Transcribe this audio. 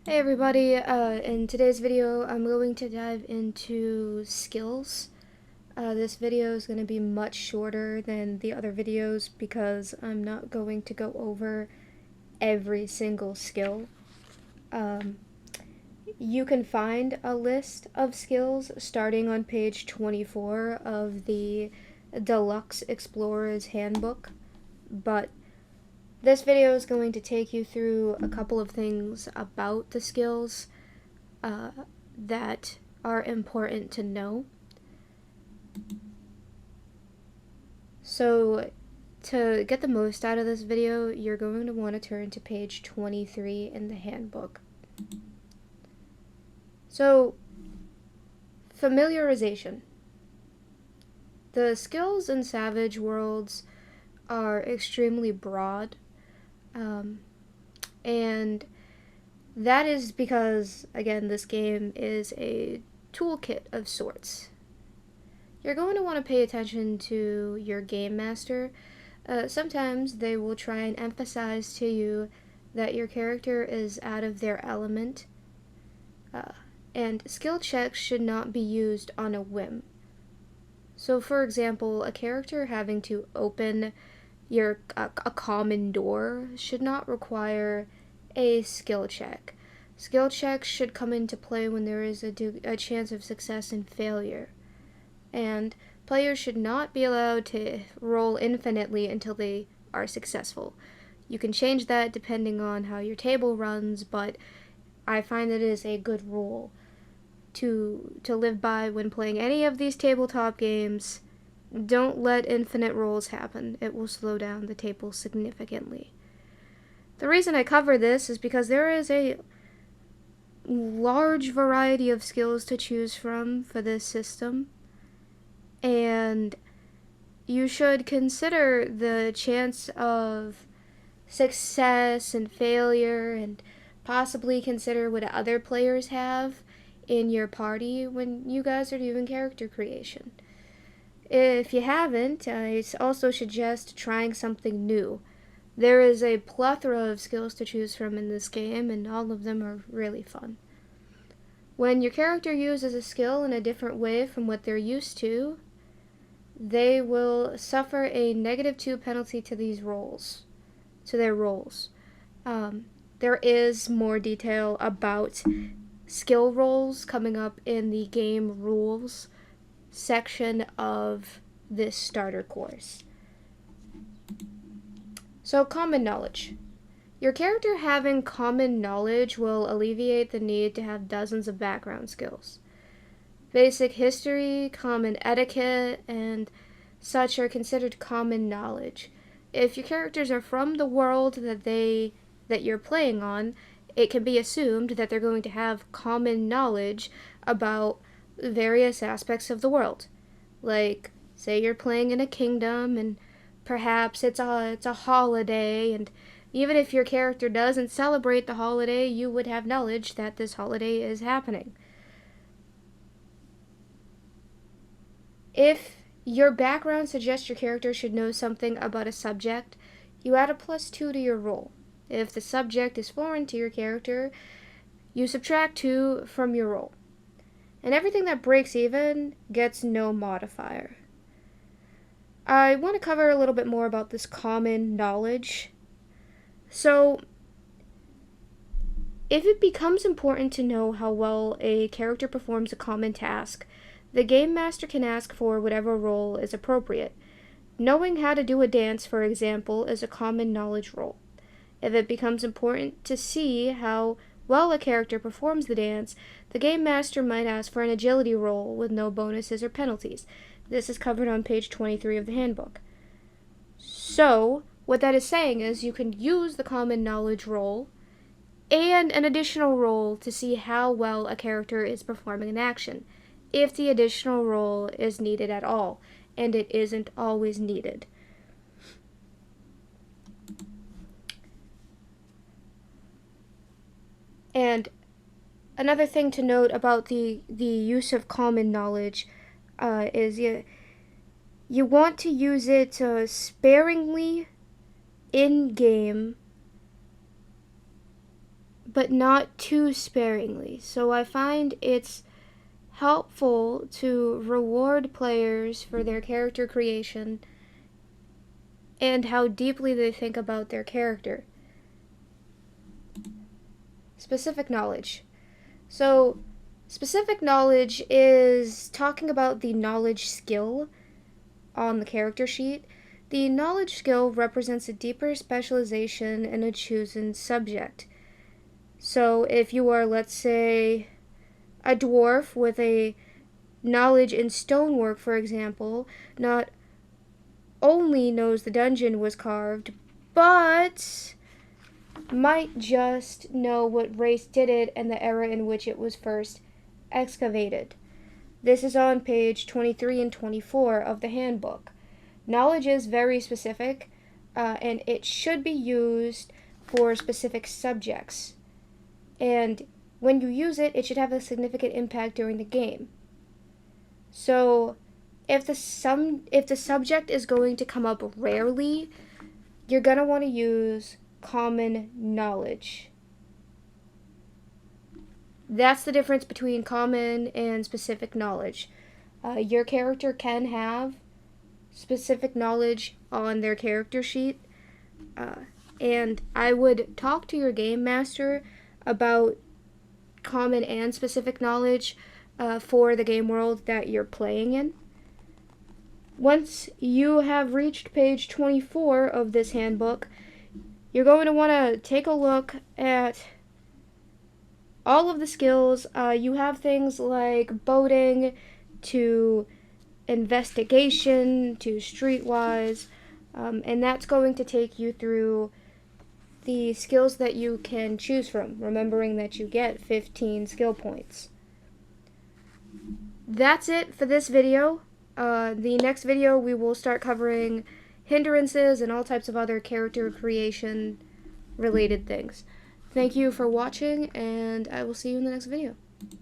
Hey everybody, in today's video I'm going to dive into skills. This video is going to be much shorter than the other videos because I'm not going to go over every single skill. Um, you can find a list of skills starting on page 24 of the Deluxe Explorer's Handbook, but this video is going to take you through a couple of things about the skills uh, that are important to know. So, to get the most out of this video, you're going to want to turn to page 23 in the handbook. So, familiarization. The skills in Savage Worlds are extremely broad, and that is because, again, this game is a toolkit of sorts. You're going to want to pay attention to your game master. Sometimes they will try and emphasize to you that your character is out of their element, and skill checks should not be used on a whim. So, for example, a character having to open a common door should not require a skill check. Skill checks should come into play when there is a chance of success and failure. And players should not be allowed to roll infinitely until they are successful. You can change that depending on how your table runs, but I find that it is a good rule to live by when playing any of these tabletop games. Don't let infinite rolls happen. It will slow down the table significantly. The reason I cover this is because there is a large variety of skills to choose from for this system, and you should consider the chance of success and failure, and possibly consider what other players have in your party when you guys are doing character creation. If you haven't, I also suggest trying something new. There is a plethora of skills to choose from in this game, and all of them are really fun. When your character uses a skill in a different way from what they're used to, they will suffer a -2 penalty to their rolls. There is more detail about skill rolls coming up in the game rules section of this starter course. So, common knowledge. Your character having common knowledge will alleviate the need to have dozens of background skills. Basic history, common etiquette, and such are considered common knowledge. If your characters are from the world that you're playing on, it can be assumed that they're going to have common knowledge about various aspects of the world. Like, say you're playing in a kingdom and perhaps it's a holiday, and even if your character doesn't celebrate the holiday, you would have knowledge that this holiday is happening. If your background suggests your character should know something about a subject, you add a +2 to your roll. If the subject is foreign to your character, you subtract 2 from your roll. And everything that breaks even gets no modifier. I want to cover a little bit more about this common knowledge. So, if it becomes important to know how well a character performs a common task, the game master can ask for whatever roll is appropriate. Knowing how to do a dance, for example, is a common knowledge roll. If it becomes important to see how well a character performs the dance, the game master might ask for an agility roll with no bonuses or penalties. This is covered on page 23 of the handbook. So, what that is saying is you can use the common knowledge roll and an additional roll to see how well a character is performing an action, if the additional roll is needed at all, and it isn't always needed. And another thing to note about the use of common knowledge is you want to use it sparingly in game but not too sparingly. So I find it's helpful to reward players for their character creation and how deeply they think about their character. Specific knowledge. So, specific knowledge is talking about the knowledge skill on the character sheet. The knowledge skill represents a deeper specialization in a chosen subject. So, if you are, let's say, a dwarf with a knowledge in stonework, for example, not only knows the dungeon was carved, but might just know what race did it and the era in which it was first excavated. This is on page 23 and 24 of the handbook. Knowledge is very specific, and it should be used for specific subjects. And when you use it, it should have a significant impact during the game. So, if the subject is going to come up rarely, you're going to want to use common knowledge. That's the difference between common and specific knowledge. Your character can have specific knowledge on their character sheet, and I would talk to your game master about common and specific knowledge for the game world that you're playing in. Once you have reached page 24 of this handbook, you're going to want to take a look at all of the skills. You have things like boating, to investigation, to streetwise, and that's going to take you through the skills that you can choose from, remembering that you get 15 skill points. That's it for this video. The next video we will start covering hindrances and all types of other character creation related things. Thank you for watching, and I will see you in the next video.